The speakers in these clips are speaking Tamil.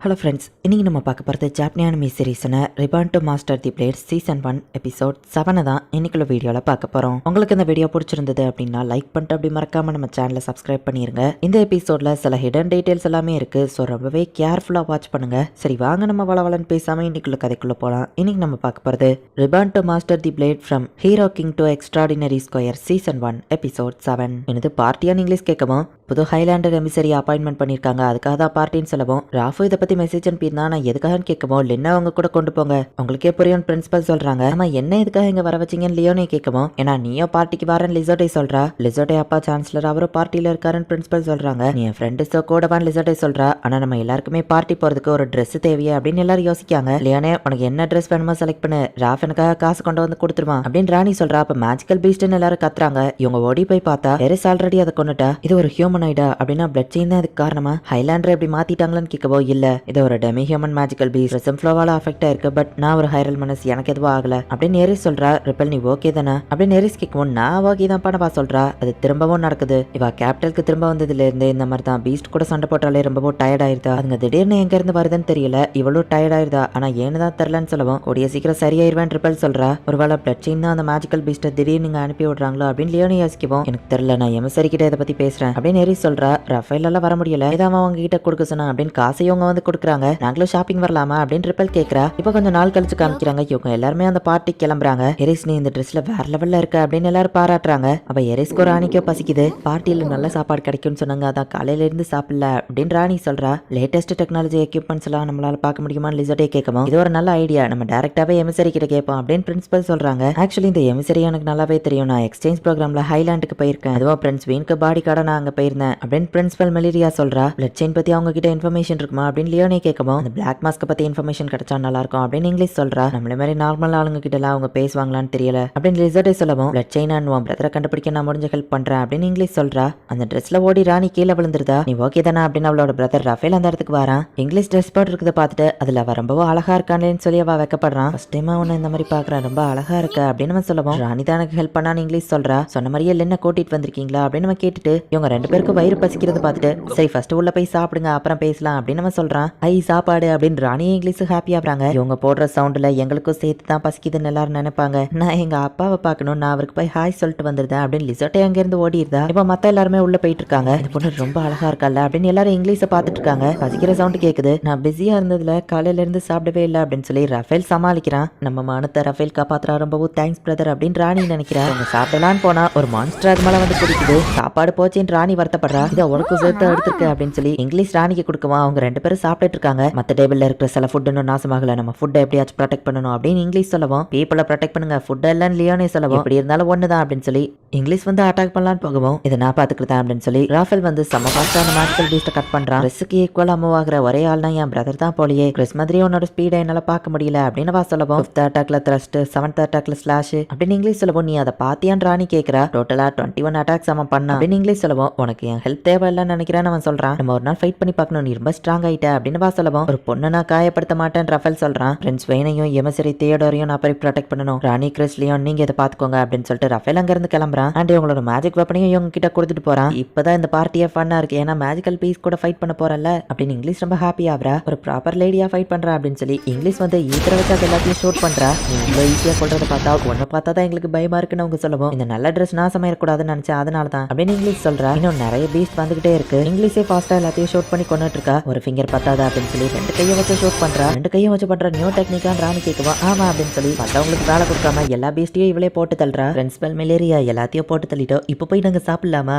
ஹலோ ஃப்ரெண்ட்ஸ், இன்றைக்கி நம்ம பார்க்க போகிறது ஜாப்பனீஸ் அனிமி சீரீஸான reborn to master the blade season 1 episode 7 தான் இன்னைக்குள்ள வீடியோவில் பார்க்க போகிறோம். உங்களுக்கு இந்த வீடியோ பிடிச்சிருந்தது அப்படின்னா லைக் பண்ணிட்டு அப்படி மறக்காமல் நம்ம சேனலை சப்ஸ்கிரைப் பண்ணிடுங்க. இந்த எபிசோடில் சில ஹிடன் டீட்டெயில்ஸ் எல்லாமே இருக்குது, ஸோ ரொம்பவே கேர்ஃபுல்லாக வாட்ச் பண்ணுங்கள். சரி வாங்க நம்ம வளவலன்னு பேசாமல் இன்னைக்குள்ள கதைக்குள்ளே போகலாம். இன்றைக்கி நம்ம பார்க்க போகிறது reborn to master the blade from hero king to extraordinary square season 1 episode 7. எனது பார்ட்டியான்னு இங்கிலீஷ் கேட்கவும் புது ஹைலாண்டர் எமிசரி அப்பாயின்மெண்ட் பண்ணியிருக்காங்க, அதுக்காக தான் பார்ட்டின்னு சொல்லவும் ராஃபு இதை பற்றி மெசேஜ் அனுப்பியிருந்தா நான் எதுக்காகன்னு கேட்கவும் லின்னா அவங்க கூட கொண்டு போங்க, உங்களுக்கே புரியும் பிரின்சிபல் சொல்றாங்க. ஆமா என்ன எதுக்காக இங்க வர வச்சிங்கன்னு லியோனே கேட்கவும் ஏன்னா நீயோ பார்ட்டிக்கு வரேன்னு லிசோட்டை சொல்றா. லிசோட்டை அப்பா சான்சலர் அவரும் பார்ட்டியில இருக்காருன்னு பிரின்சிபல் சொல்றாங்க. நீ என் ஃப்ரெண்டு கூடவான்னு லிசோட்டை சொல்றா. ஆனா நம்ம எல்லாருக்குமே பார்ட்டி போறதுக்கு ஒரு ட்ரெஸ் தேவையா அப்படின்னு எல்லாரும் யோசிக்காங்க. லியோனே உனக்கு என்ன ட்ரெஸ் வேணுமோ செலக்ட் பண்ணு, ராஃப் எனக்காக காசு கொண்டு வந்து கொடுத்துருவான் அப்படின்னு ராணி சொல்றா. அப்ப மேஜிக்கல் பீஸ்ட்னு எல்லாரும் கத்துறாங்க. இவங்க ஓடி போய் பார்த்தா எரிஸ் ஆல்ரெடி அதை கொண்டுட்டா. இது ஒரு ஹியூமனாய்டா அப்படின்னா பிளட் செயின் தான் இதுக்கு காரணமா? ஹைலாண்டர் எப்படி மாத்திட்டாங்களான்னு கேட்கவோ இல்ல இது ஒரு டெமி ஹியூமன் மேஜிக்கல் பீஸ்ட் ரெசம் ஃப்ளோவால அஃபெக்ட் ஆயிருக்கு, பட் நான் ஒரு ஹைரல் மனசு எனக்கு எதுவும் ஆகல அப்படின்னு எரிஸ் சொல்றா. ரிப்பல் நீ ஓகே தானே அப்படின்னு எரிஸ் கேட்கவும் நான் ஓகே தான் பண்ணவா சொல்றா. அது திரும்பவும் நடக்குது. இவ கேபிட்டலுக்கு திரும்ப வந்ததுல இருந்து இந்த மாதிரி தான் பீஸ்ட் கூட சண்டை போட்டாலே ரொம்பவும் டயர்ட் ஆயிருதா. அதுங்க திடீர்னு எங்க இருந்து வருதுன்னு தெரியல, இவ்வளவு டயர்ட் ஆயிருதா. ஆனா ஏன்னு தான் தெரியலன்னு சொல்லவும் கூடிய சீக்கிரம் சரியாயிருவேன் ரிப்பல் சொல்றா. ஒருவேளை பிளட் செயின் தான் அந்த மேஜிக்கல் பீஸ்ட்டை திடீர்னு நீங்க அனுப்பி விடுறாங்களோ அப்படின்னு லியோனி யோசிக்கவும் எனக்கு தெரியல, நான் எமிசரி கிட்ட இதை பத்தி பேசுறேன் அப்படின்னு எரிஸ் சொல்றா. ரஃபேல் எல்லாம் வர முடியல, இதாம அவங்க கிட்ட கொடுக்க சொன்னா அப்படின்னு காசை இவங்க வந்து கொடுக்குறாங்க. நாங்களும் ஷாப்பிங் வரலாமா அப்படின்னு ரிப்பல் கேட்கறா. இப்ப கொஞ்சம் நாள் கழிச்சு காமிக்கிறாங்க இவங்க எல்லாருமே அந்த பார்ட்டி கிளம்புறாங்க. எரிஸ் நீ இந்த ட்ரெஸ்ல வேற லெவல்ல இருக்க அப்படின்னு எல்லாரும் பாராட்டுறாங்க. அப்ப எரிஸ்க்கு ராணிக்கோ பசிக்குது, பார்ட்டியில நல்ல சாப்பாடு கிடைக்கும்னு சொன்னாங்க, அதான் காலையில இருந்து சாப்பிடல அப்படின்னு ராணி சொல்றா. லேட்டஸ்ட் டெக்னாலஜி எக்யூப்மெண்ட்ஸ் எல்லாம் நம்மளால பார்க்க முடியுமான்னு லிசோட்டே கேட்கவும் இது ஒரு நல்ல ஐடியா, நம்ம டைரக்டாவே எமிசரி கிட்ட கேட்போம் அப்படின்னு பிரின்சிபல் சொல்றாங்க. ஆக்சுவலி இந்த எமிசரி எனக்கு நல்லாவே தெரியும், நான் எக்ஸ்சேஞ்ச் ப்ரோக்ராம்ல ஹைலாண்டுக்கு போயிருக்கேன், அதுவும் பிரின்ஸ் வீனுக்கு பாடி கார்டா நான் அங்க போயிருந்தேன் அப்படின்னு பிரின்சிபல் மெலிரியா சொல்றா. பிளட் செயின் பத்தி அவங்க கிட்ட இன்ஃபர்மேஷன் இருக்குமா அப்படின்னு லியோனே கேட்கவும் அந்த பிளாக் மாஸ்க் பத்தி இன்ஃபர்மேஷன் கிடைச்சா நல்லா இருக்கும் அப்படின்னு இங்கிலீஷ் சொல்றா. நம்மள மாதிரி நார்மல் ஆளுங்க கிட்ட எல்லாம் அவங்க பேசுவாங்களான்னு தெரியல அப்படின்னு லிசோட்டே சொல்லவும் பிளட் செயின் அண்ட் உன் பிரதரை கண்டுபிடிக்க நான் முடிஞ்ச ஹெல்ப் பண்றேன் அப்படின்னு இங்கிலீஷ் சொல்றா. அந்த ட்ரெஸ்ல ஓடி ராணி கீழே விழுந்துருதா. நீ ஓகே தானே அப்படின்னு அவளோட பிரதர் ரஃபேல் அந்த இடத்துக்கு வரான். இங்கிலீஷ் ட்ரெஸ் போட்டு இருக்கிறத பார்த்துட்டு அதுல அவ ரொம்பவும் அழகா இருக்கானேன்னு சொல்லி அவ வைக்கப்படுறான். ஃபர்ஸ்ட் டைம் உன்னை இந்த மாதிரி பாக்குறேன், ரொம்ப அழகா இருக்க அப்படின்னு நம்ம சொல்லவும் ராணி தான் எனக்கு ஹெல்ப் பண்ணான்னு இங்கிலீஷ் சொல்றா. சொன்ன மாதிரியே என்ன கூட்டிட்டு வந்திருக்கீங்களா அப்படின்னு நம்ம கேட்டுட்டு இவங்க ரெண்டு பேருக்கு வயிறு பசிக்கிறது பார்த்துட்டு சரி ஃபர்ஸ்ட் உள்ள போய் சாப்பிடுங்க அப்புறம் பேசலாம் அப்படின்னு நம்ம சொல்றான். ஐ சாப்பாடு அப்படின்னு ராணி இங்கிலீஷ் ஹாப்பி ஆகுறாங்க. இவங்க போடுற சவுண்ட்ல எங்களுக்கும் சேர்த்து தான் பசிக்குதுன்னு எல்லாரும் நினைப்பாங்க. நான் எங்க அப்பாவை பார்க்கணும், நான் அவருக்கு போய் ஹாய் சொல்லிட்டு வந்துருந்தேன் அப்படின்னு லிசோட்டே அங்க இருந்து ஓடிடுதா. இப்ப மத்த எல்லாருமே உள்ள போயிட்டு இருக்காங்க. இந்த பொண்ணு ரொம்ப அழகா இருக்கல அப்படின்னு எல்லாரும் இங்கிலீஷை பார்த்துட்டு இருக்காங்க. பசிக்கிற சவுண்ட் கேக்குது. நான் பிஸியா இருந்ததுல காலையில இருந்து சாப்பிடவே இல்லை அப்படின்னு சொல்லி ரஃபேல் சமாளிக்கிறான். நம்ம மானத்தை ரஃபேல் காப்பாத்துறா, ரொம்பவும் தேங்க்ஸ் பிரதர் அப்படின்னு ராணி நினைக்கிறா. அவங்க சாப்பிடலான்னு போனா ஒரு மான்ஸ்டர் அது மேல வந்து குடிக்குது. சாப்பாடு போச்சுன்னு ராணி வருத்தப்படுறா. இதை உனக்கு சேர்த்து எடுத்துருக்கு அப்படின்னு சொல்லி இங்கிலீஷ் ராணிக்கு கொடுக்குமா. அவங்க ரெண்டு பேரும் சாப்பிட்டு இருக்காங்க. மத்த டேபிள்ல இருக்கிற சில ஃபுட் இன்னும் நாசமாகல, நம்ம ஃபுட்டை எப்படியாச்சும் ப்ரொடெக்ட் பண்ணணும் அப்படின்னு இங்கிலீஷ் சொல்லவும் பீப்புளை ப்ரொடெக்ட் பண்ணுங்க ஃபுட் எல்லாம் லியோனே சொல்லவும் எப்படி இருந்தாலும் ஒண்ணுதான் அப்படின்னு சொல்லி இங்கிலீஷ் வந்து அட்டாக் பண்ணலான்னு போகவும் இதை நான் பாத்துக்கிட்டேன் அப்படின்னு சொல்லி ராஃபேல் வந்து செம்ம ஃபாஸ்டா அந்த மேஜிக்கல் பீஸ்ட்டை கட் பண்றான். ட்ரெஸ்ஸுக்கு ஈக்குவல் அம்மாவாகிற ஒரே ஆள்னா என் பிரதர் தான் போலியே, கிறிஸ் மாதிரி உன்னோட ஸ்பீடை என்னால பார்க்க முடியல அப்படின்னு வா சொல்லவும் 5th அட்டாக்ல த்ரஸ்ட் 7th அட்டாக்ல ஸ்லாஷ் அப்படின்னு இங்கிலீஷ் சொல்லவும் நீ அதை பாத்தியான்னு ராணி கேட்கறா. டோட்டலா 21 அட்டாக்ஸ் அவன் பண்ணா அப்படின்னு இங்கிலீஷ் சொல்லவும் உனக்கு என் ஹெல்ப் தேவை இல்லைன்னு நினைக்கிறேன்னு அவன் சொல்றான். நம்ம ஒரு நாள் ஃபைட் பண்ணி பார்க்கணும், நீ ரொம்ப ஸ்ட்ராங் ஆயிட்ட அப்படின்னு வா சொல்லவும் ஒரு பொண்ணை நான் காயப்படுத்த மாட்டேன் ரஃபேல் சொல்றான். பிரின்ஸ் வெயினையும் எமசரி தியோடோரையும் நான் போய் ப்ரொடெக்ட் பண்ணணும், ராணி கிறிஸ்லியும் நீங்க இதை பாத்துக்கோங்க அப்படின்னு சொல்லிட்டு ரஃபேல் அங்க இருந்து கிளம்புறான். அண்ட் இவங்களோட மேஜிக் வெப்பனையும் இவங்க கிட்ட கொடுத்துட்டு போறான். இப்பதான் இந்த பார்ட்டியே ஃபன்னா இருக்கு, ஏன்னா மேஜிக்கல் பீஸ் கூட ஃபைட் பண்ண போறல அப்படின்னு இங்கிலீஷ் ரொம்ப ஹாப்பி ஆகுறா. ஒரு ப்ராப்பர் லேடியா ஃபைட் பண்றா அப்படின்னு சொல்லி இங்கிலீஷ் வந்து ஈத்தர வச்சு அது எல்லாத்தையும் ஷூட் பண்றா. நீ இவ்வளவு ஈஸியா சொல்றதை பார்த்தா ஒன்ன பார்த்தா தான் எங்களுக்கு பயமா இருக்குன்னு அவங்க சொல்லவும் இந்த நல்ல ட்ரெஸ் நாசமா இருக்கக்கூடாதுன்னு நினைச்சா அதனால தான் அப்படின்னு இங்கிலீஷ் சொல்றா. இன்னும் நிறைய பீஸ்ட் வந்துகிட்டே இருக்கு. இங்கிலீஷே ஃபாஸ்டா எல்லாத்தையும் ஷூட் பண்ணி கொண்டுட்டு இருக்கா. ஒரு ஃபிங்கர் பத்தாதா அப்படின்னு சொல்லி ரெண்டு கையை வச்சு ஷூட் பண்றா. ரெண்டு கையும் வச்சு பண்ற நியூ டெக்னிக்கான ராணி கேட்கவா ஆமா அப்படின்னு சொல்லி மத்தவங்களுக்கு வேலை கொடுக்காம எல்லா பீஸ்டையும் இவளே போட்டு தள்ளுறா. பிரின்சிபல் மெலேரியா எல்லாத்தையும் போட்டு தள்ளிட்டோம், இப்போ போய் நாங்க சாப்பிடலாமா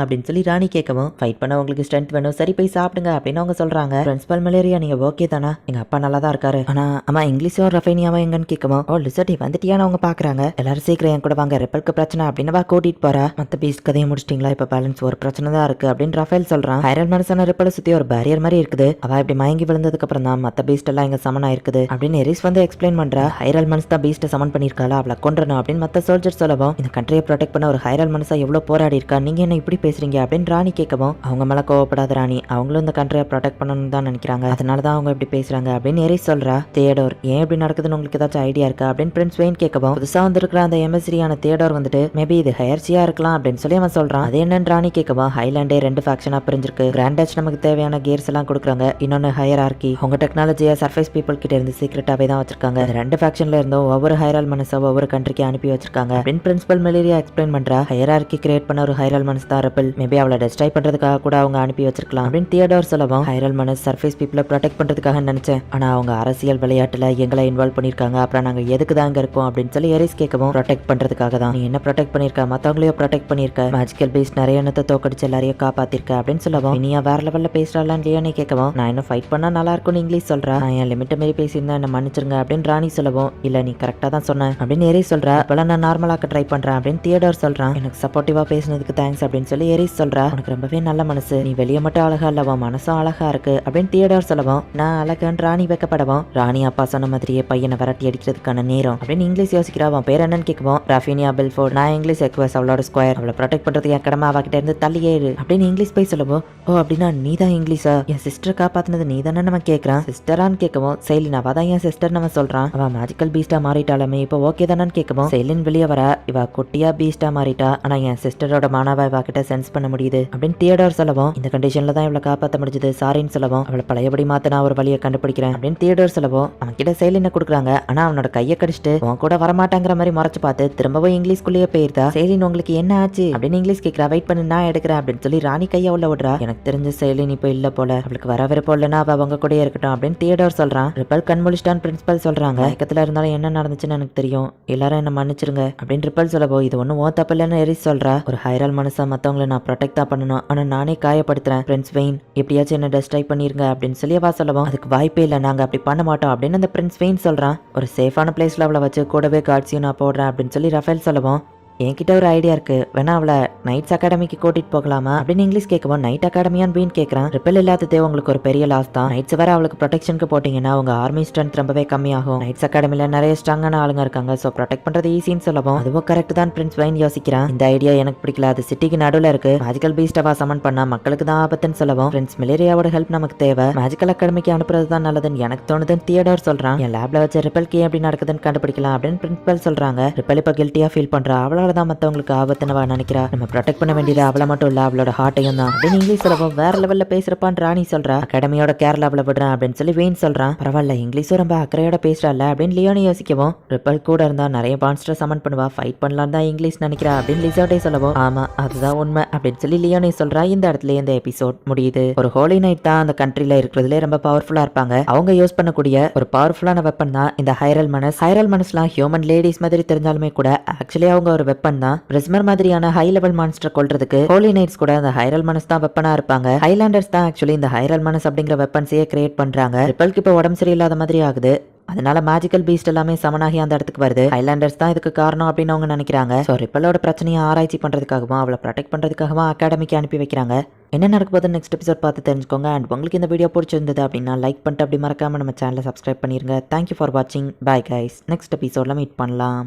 அப்படின்னு சொல்லி ராணி கேட்கவும் ஃபைட் பண்ண உங்களுக்கு ஸ்ட்ரென்த் வேணும், சரி போய் சாப்பிடுங்க அப்படின்னு அவங்க சொல்றாங்க. பிரின்சிபல் மெலேரியா நீங்க ஓகே தானா, எங்க அப்பா நல்லா தான் இருக்காரு, ஆனா ஆமா இங்கிலீஷோ ரஃபேனியாவா எங்கன்னு கேட்கவும் ஓ லிசோட்டி வந்துட்டியான்னு அவங்க பாக்குறாங்க. எல்லாரும் சீக்கிரம் என் கூட வாங்க, ரிப்பலுக்கு பிரச்சனை அப்படின்னு கூட்டிட்டு போறா. மத்த பீஸ்ட் கதையை முடிச்சிட்டீங்களா, இப்ப பேலன்ஸ் ஒரு பிரச்சனை தான் இருக்கு அப்படின்னு ரஃபேல் சொல்றான். ஹைரல் மனசான ரிப்பலை சுத்தி ஒரு பேரியர் மாதிரி இருக்குது, அவ இப்படி மயங்கி விழுந்ததுக்கு அப்புறம் தான் மத்த பீஸ்ட் எல்லாம் இங்க சமன் ஆயிருக்குது அப்படின்னு எரிஸ் வந்து எக்ஸ்பிளைன் பண்றா. ஹைரல் மன்ஸ் தான் பீஸ்ட்டை சமன் பண்ணிருக்காளா, அவளை கொன்றணும் அப்படின்னு மத்த சோல்ஜர் சொல்லவும் இந்த கண்ட்ரியை ப்ரொடெக்ட் பண்ண ஒரு ஹைரல் ஹைரல் மனசா எவ்வளவு போராடி இருக்கா, நீங்க என்ன இப்படி பேசுறீங்க அப்படின்னு ராணி கேட்கவும் அவங்க மேல கோவப்படாத ராணி, அவங்களும் இந்த கண்ட்ரியை ப்ரொடெக்ட் பண்ணணும்னு தான் நினைக்கிறாங்க, அதனாலதான் அவங்க இப்படி பேசுறாங்க அப்படின்னு எரிஸ் சொல்றா. தியோடோர் ஏன் இப்படி நடக்குதுன்னு உங்களுக்கு ஏதாச்சும் ஐடியா இருக்கா அப்படின்னு பிரின்ஸ் வெயின் கேட்கவும் புதுசா வந்திருக்கிற அந்த எம்எஸ்ரியான தியோடோர் வந்துட்டு மேபி இது ஹையர்சியா இருக்கலாம் அப்படின்னு சொல்லி அவன் சொல்றான். அது என்னன்னு ராணி கேட்கவும் ஹைலாண்டே 2 ஃபேக்ஷனா பிரிஞ்சிருக்கு. கிராண்ட் டச் நமக்கு தேவையான கியர்ஸ் எல்லாம் கொடுக்குறாங்க, இன்னொன்னு ஹையரார்கி அவங்க டெக்னாலஜியை சர்ஃபேஸ் பீப்புள் கிட்ட இருந்து சீக்ரெட்டாவே தான் வச்சிருக்காங்க. 2 ஃபேக்ஷன்ல இருந்தும் ஒவ்வொரு ஹைரல் மனசை ஒவ்வொரு கண்ட்ரிக்கு அனுப்பி வச்சிருக்காங்க அப்படின்னு பிரின்சிபல் மெலேரியா எக்ஸ்பிளைன் பண்றா. ஹையரார்கி கிரியேட் பண்ண ஒரு ஹைரல் மனசு தான் ரெபல், மேபி அவளை டெஸ்ட்ராய் பண்றதுக்காக கூட அவங்க அனுப்பி வச்சிருக்கலாம் அப்படின்னு தியோடோர் சொல்லவும் ஹைரல் மனஸ் சர்ஃபேஸ் பீப்புளை ப்ரொடெக்ட் பண்றதுக்காக நினைச்சேன், ஆனா அவங்க அரசியல் விளையாட்டுல எங்களை இன்வால்வ் பண்ணிருக்காங்க, அப்புறம் நாங்க எதுக்கு தான் இங்க இருக்கோம் அப்படின்னு சொல்லி எரிஸ் கேட்கவும் ப்ரொடெக்ட் பண்றதுக்காக தான். நீ என்ன ப்ரொடெக்ட் பண்ணிருக்க, மத்தவங்களையும் ப்ரொடெக்ட் பண்ணிருக்க, மேஜிக்கல் பீஸ்ட் நிறைய எண்ணத்தை தோக்கடிச்சு எல்லாரையும் காப்பாத்திருக்க அப்படின்னு சொல்லவும் இனியா வேற லெவல்ல பேசுறாளான்னு லியோனி கேட்கவும் நான் இன்னும் ஃபைட் பண்ணா நல்லா இருக்கும்னு இங்கிலீஷ் சொல்றா. நான் என் லிமிட் மாரி பேசியிருந்தா என்ன மன்னிச்சிருங்க அப்படின்னு ராணி சொல்லவும் இல்ல நீ கரெக்டா தான் சொன்ன அப்படின்னு எரிஸ் சொல்றா. இப்பெல்லாம் நான் நார்மலாக்க ட்ரை பண்றேன் அப்படின்னு தியோடோர் சொல்றான். எனக்கு சப்போர்ட்டிவா பேசினதுக்கு தேங்க்ஸ் அப்படின்னு சொல்லி எரிஸ் சொல்றா. உனக்கு ரொம்பவே நல்ல மனசு, நீ வெளியே மட்டும் அழகா இல்லவா மனசும் அழகா இருக்கு அப்படின்னு தியோடோர் சொல்லவும் நான் அழகான்னு ராணி வைக்கப்படவும் ராணி அப்பா சொன்ன மாதிரியே பையனை விரட்டி அடிக்கிறதுக்கான நேரம் அப்படின்னு இங்கிலீஷ் யோசிக்கிறா. அவன் பேர் என்னன்னு கேட்கவும் ராஃபினியா பெல்ஃபோர்ட், நான் இங்கிலீஷ் எக்வஸ் அவளோட ஸ்கொயர், அவளை ப்ரொடெக்ட் பண்றது என் கடமை, அவகிட்ட இருந்து தள்ளியே இரு அப்படின்னு இங்கிலீஷ் போய் சொல்லவும் ஓ அப்படின்னா நீ தான் இங்கிலீஷா, என் சிஸ்டர் காப்பாத்தினது நீ தானே நம்ம கேட்கறான். சிஸ்டரான்னு கேட்கவும் செயலின் அவ தான் என் சிஸ்டர் நம்ம சொல்றான். அவ மேஜிக்கல் பீஸ்டா மாறிட்டாலுமே இப்போ ஓகே தானு கேட்கவும் செயலின் வெளியே வர இவ குட்டியா பீஸ்டா மாறிட்டா, ஆனா என் சிஸ்டரோட மானாவ இவ கிட்ட சென்ஸ் பண்ண முடியுது அப்படின்னு தியோடோர் சொல்லவும் இந்த கண்டிஷன்ல தான் இவளை காப்பாற்ற முடிஞ்சது, சாரின்னு சொல்லவும் அவளை பழையபடி மாத்த நான் ஒரு வழியை கண்டுபிடிக்கிறேன் அப்படின்னு தியோடோர் சொல்லவும் அவன் கிட்ட செயலின கொடுக்குறாங்க. ஆனா அவனோட கையை கடிச்சிட்டு அவன் கூட வரமாட்டாங்கிற மாதிரி மறைச்சு பார்த்து திரும்பவும் இங்கிலீஷ்குள்ளேயே போயிருந்தா. செயலின் உங்களுக்கு என்ன ஆச்சு அப்படின்னு இங்கிலீஷ் கேட்கிறா. வெயிட் பண்ணி நான் எடுக்கிறேன் அப்படின்னு சொல்லி ராணி கையை உள்ள விடுறா. எனக்கு தெரிஞ்ச செயலின் இப்போ இல்ல போல, அவளுக்கு வர விருப்பம் இல்லைன்னா அவ அவங்க கூட இருக்கட்டும் அப்படின்னு தியோடோர் சொல்றான். ரிப்பல் கண்மொழிச்சிட்டான் பிரின்சிபல் சொல்றாங்க. மயக்கத்துல இருந்தாலும் என்ன நடந்துச்சுன்னு எனக்கு தெரியும், எல்லாரும் என்ன மன்னிச்சிருங்க அப்படின்னு ரிப்பல் சொல்லவோ இது ஒன்னும் ஓ தப்பு இல்லைன்னு எரிஸ் சொல்றா. ஒரு ஹைரல் மனசா மத்தவங்களை நான் ப்ரொடெக்ட் தான் பண்ணணும், ஆனா நானே காயப்படுத்துறேன், பிரின்ஸ் வெயின் எப்படியாச்சும் என்ன டெஸ்ட்ராய் பண்ணிருங்க அப்படின்னு சொல்லி அவ சொல்லவும் அதுக்கு வாய்ப்பே இல்லை, நாங்க அப்படி பண்ண மாட்டோம் அப்படின்னு அந்த பிரின்ஸ் வெயின் சொல்றான். ஒரு சேஃபான பிளேஸ்ல அவளை வச்சு கூடவே கார்ட்ஸையும் நான் போடுறேன் அப்படின்னு சொல்லி ரஃபேல் சொல்லவும் என்கிட்ட ஒரு ஐடியா இருக்கு, வேணா அவளை நைட்ஸ் அகாடமிக்கு கூட்டிட்டு போகலாமா அப்படின்னு இங்கிலீஷ் கேட்கவும் நைட் அகாடமியான்னு பீன் கேட்கறான். ரிப்பல் இல்லாததே உங்களுக்கு ஒரு பெரிய லாஸ் தான், நைட்ஸ் வேற அவளுக்கு ப்ரொடெக்ஷனுக்கு போட்டீங்கன்னா உங்க ஆர்மி ஸ்ட்ரென்த் ரொம்பவே கம்மியாகும், நைட்ஸ் அகாடமில நிறைய ஸ்ட்ராங்கான ஆளுங்க இருக்காங்க, சோ ப்ரொடெக்ட் பண்றது ஈஸின்னு சொல்லவும் அதுவும் கரெக்ட் தான் பிரின்ஸ் வைன் யோசிக்கிறான். இந்த ஐடியா எனக்கு பிடிக்கல, அது சிட்டிக்கு நடுவில் இருக்கு, மேஜிக்கல் பீஸ்டவா சமன் பண்ணா மக்களுக்கு தான் ஆபத்துன்னு சொல்லவும் பிரின்ஸ் மிலேரியாவோட ஹெல்ப் நமக்கு தேவை, மேஜிக்கல் அகாடமிக்கு அனுப்புறது தான் நல்லதுன்னு எனக்கு தோணுதுன்னு தியோடோர் சொல்றான். என் லேப்ல வச்ச ரிப்பல்க்கு எப்படி நடக்குதுன்னு கண்டுபிடிக்கலாம் அப்படின்னு பிரின்சிபல் சொல்றாங்க. ரிப்பல் இப்ப கில்ட்டியா ஃபீல் பண்றா, அவளால தான் மத்தவங்களுக்கு ஆபத்துனவா நினைக்கிறா, நம்ம ப்ரொடெக்ட் பண்ண வேண்டியது அவளை மட்டும் இல்ல அவளோட ஹார்ட்டையும் தான் அப்படின்னு இங்கிலீஷ் சொல்லவும் வேற லெவல்ல பேசுறப்பான்னு ராணி சொல்றா. அகாடமியோட கேர்ல அவளை விடுறேன் அப்படின்னு சொல்லி வெயின் சொல்றான். பரவாயில்ல இங்கிலீஷும் ரொம்ப அக்கறையோட பேசுறாள் அப்படின்னு லியோனி யோசிக்கவும் ரிப்பல் கூட இருந்தா நிறைய மான்ஸ்டர் சமன் பண்ணுவா, ஃபைட் பண்ணலாம் தான் இங்கிலீஷ் நினைக்கிறா அப்படின்னு லிசோட்டே சொல்லவும் ஆமா அதுதான் உண்மை அப்படின்னு சொல்லி லியோனி சொல்றா. இந்த இடத்துல இந்த எபிசோட் முடியுது. ஒரு ஹோலி நைட் தான் அந்த கண்ட்ரில இருக்கிறதுல ரொம்ப பவர்ஃபுல்லா இருப்பாங்க, அவங்க யூஸ் பண்ணக்கூடிய ஒரு பவர்ஃபுல்லான வெப்பன் தான் இந்த ஹைரல் மனஸ். ஹைரல் மனஸ்லாம் ஹியூமன் லேடிஸ் மாதிரி தெரிஞ்சாலுமே கூட ஆக்சுவலி அவங்க ஒரு வெப்பன் தான். மாதிரியான ஹை லெவல் மான்ஸ்டர் கொல்றதுக்கு ஹோலி நைட்ஸ் கூட அந்த ஹைரல் மனஸ் தான் வெப்பனா இருப்பாங்க. ஹைலாண்டர்ஸ் தான் ஆக்சுவலி இந்த ஹைரல் மனஸ் அப்படிங்கிற வெப்பன்ஸையே கிரியேட் பண்றாங்க. ரிப்பல்க்கு இப்போ உடம்பு சரியில்லாத மாதிரி ஆகுது, அதனால மேஜிக்கல் பீஸ்ட் எல்லாமே சமனாகி அந்த இடத்துக்கு வருது. ஹைலாண்டர்ஸ் தான் இதுக்கு காரணம் அப்படின்னு அவங்க நினைக்கிறாங்க. ஸோ ரிப்பலோட பிரச்சனையை ஆராய்ச்சி பண்றதுக்காகவும் அவளை ப்ரொடெக்ட் பண்றதுக்காகவும் அகாடமிக்கு அனுப்பி வைக்கிறாங்க. என்ன நடக்க போகுது நெக்ஸ்ட் எபிசோட் பார்த்து தெரிஞ்சுக்கோங்க. அண்ட் உங்களுக்கு இந்த வீடியோ பிடிச்சிருந்தது அப்படின்னா லைக் பண்ணிட்டு அப்படி மறக்காம நம்ம சேனலை சப்ஸ்கிரைப் பண்ணிருங்க. தேங்க்யூ ஃபார் வாட்சிங். பை கைஸ், நெக்ஸ்ட் எபிசோட்ல மீட் பண்ணலாம்.